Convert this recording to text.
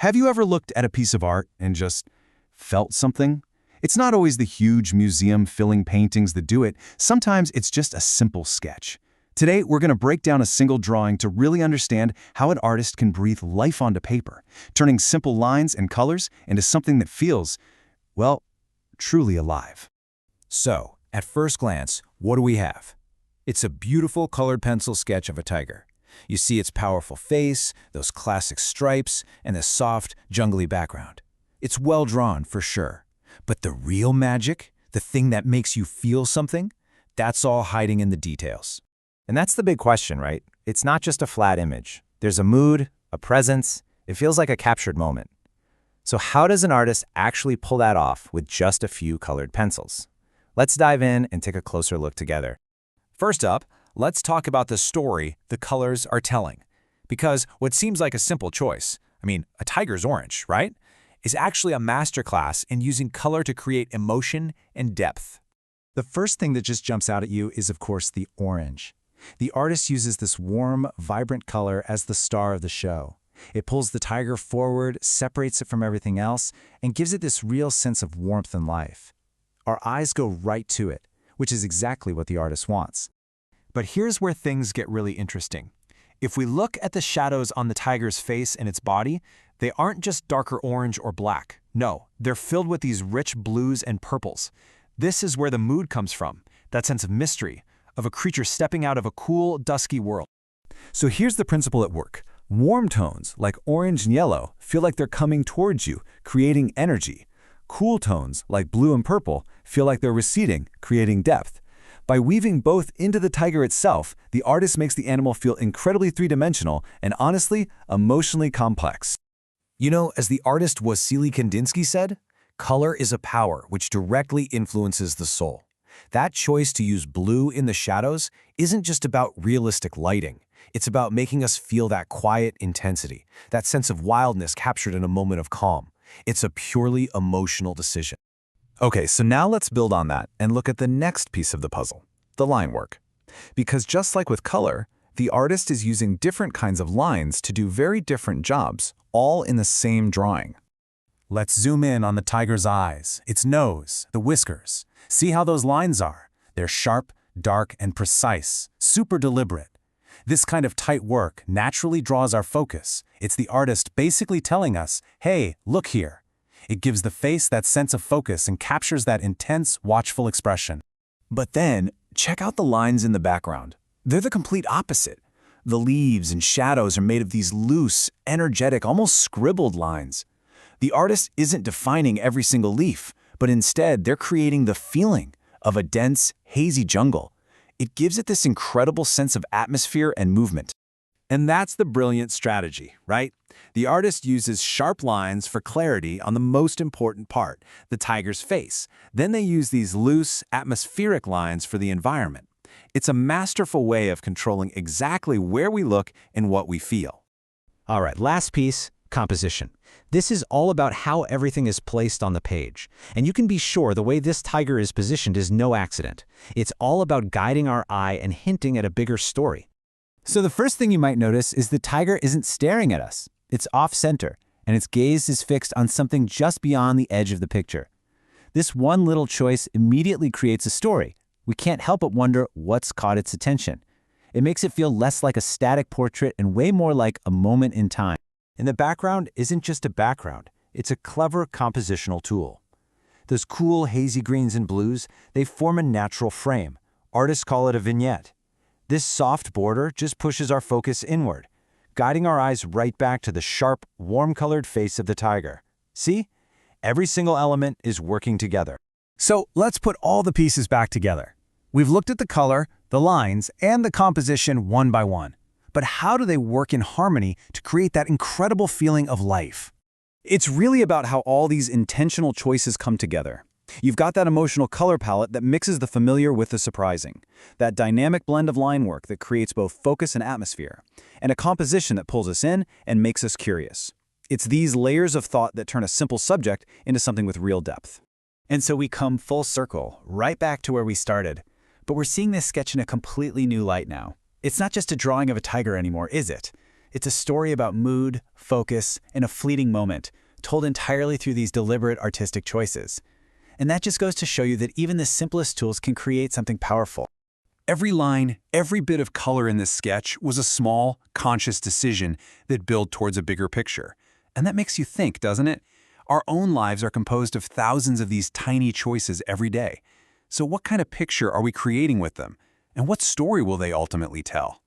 Have you ever looked at a piece of art and just felt something? It's not always the huge museum-filling paintings that do it. Sometimes it's just a simple sketch. Today, we're going to break down a single drawing to really understand how an artist can breathe life onto paper, turning simple lines and colors into something that feels, well, truly alive. So, at first glance, what do we have? It's a beautiful colored pencil sketch of a tiger. You see its powerful face, those classic stripes, and the soft, jungly background. It's well drawn, for sure. But the real magic, the thing that makes you feel something, that's all hiding in the details. And that's the big question, right? It's not just a flat image. There's a mood, a presence. It feels like a captured moment. So how does an artist actually pull that off with just a few colored pencils? Let's dive in and take a closer look together. First up, let's talk about the story the colors are telling. Because what seems like a simple choice, a tiger's orange, right? Is actually a masterclass in using color to create emotion and depth. The first thing that just jumps out at you is, of course, the orange. The artist uses this warm, vibrant color as the star of the show. It pulls the tiger forward, separates it from everything else, and gives it this real sense of warmth and life. Our eyes go right to it, which is exactly what the artist wants. But here's where things get really interesting. If we look at the shadows on the tiger's face and its body, they aren't just darker orange or black. No, they're filled with these rich blues and purples. This is where the mood comes from, that sense of mystery, of a creature stepping out of a cool, dusky world. So here's the principle at work. Warm tones, like orange and yellow, feel like they're coming towards you, creating energy. Cool tones, like blue and purple, feel like they're receding, creating depth. By weaving both into the tiger itself, the artist makes the animal feel incredibly three-dimensional and, honestly, emotionally complex. You know, as the artist Wassily Kandinsky said, color is a power which directly influences the soul. That choice to use blue in the shadows isn't just about realistic lighting. It's about making us feel that quiet intensity, that sense of wildness captured in a moment of calm. It's a purely emotional decision. Okay, so now let's build on that and look at the next piece of the puzzle, the line work. Because just like with color, the artist is using different kinds of lines to do very different jobs, all in the same drawing. Let's zoom in on the tiger's eyes, its nose, the whiskers. See how those lines are? They're sharp, dark, and precise, super deliberate. This kind of tight work naturally draws our focus. It's the artist basically telling us, hey, look here. It gives the face that sense of focus and captures that intense, watchful expression. But then, check out the lines in the background. They're the complete opposite. The leaves and shadows are made of these loose, energetic, almost scribbled lines. The artist isn't defining every single leaf, but instead they're creating the feeling of a dense, hazy jungle. It gives it this incredible sense of atmosphere and movement. And that's the brilliant strategy, right? The artist uses sharp lines for clarity on the most important part, the tiger's face. Then they use these loose, atmospheric lines for the environment. It's a masterful way of controlling exactly where we look and what we feel. All right, last piece, composition. This is all about how everything is placed on the page. And you can be sure the way this tiger is positioned is no accident. It's all about guiding our eye and hinting at a bigger story. So the first thing you might notice is the tiger isn't staring at us. It's off-center, and its gaze is fixed on something just beyond the edge of the picture. This one little choice immediately creates a story. We can't help but wonder what's caught its attention. It makes it feel less like a static portrait and way more like a moment in time. And the background isn't just a background. It's a clever compositional tool. Those cool, hazy greens and blues, they form a natural frame. Artists call it a vignette. This soft border just pushes our focus inward, guiding our eyes right back to the sharp, warm-colored face of the tiger. See? Every single element is working together. So let's put all the pieces back together. We've looked at the color, the lines, and the composition one by one. But how do they work in harmony to create that incredible feeling of life? It's really about how all these intentional choices come together. You've got that emotional color palette that mixes the familiar with the surprising, that dynamic blend of line work that creates both focus and atmosphere, and a composition that pulls us in and makes us curious. It's these layers of thought that turn a simple subject into something with real depth. And so we come full circle, right back to where we started. But we're seeing this sketch in a completely new light now. It's not just a drawing of a tiger anymore, is it? It's a story about mood, focus, and a fleeting moment, told entirely through these deliberate artistic choices. And that just goes to show you that even the simplest tools can create something powerful. Every line, every bit of color in this sketch was a small, conscious decision that built towards a bigger picture. And that makes you think, doesn't it? Our own lives are composed of thousands of these tiny choices every day. So what kind of picture are we creating with them? And what story will they ultimately tell?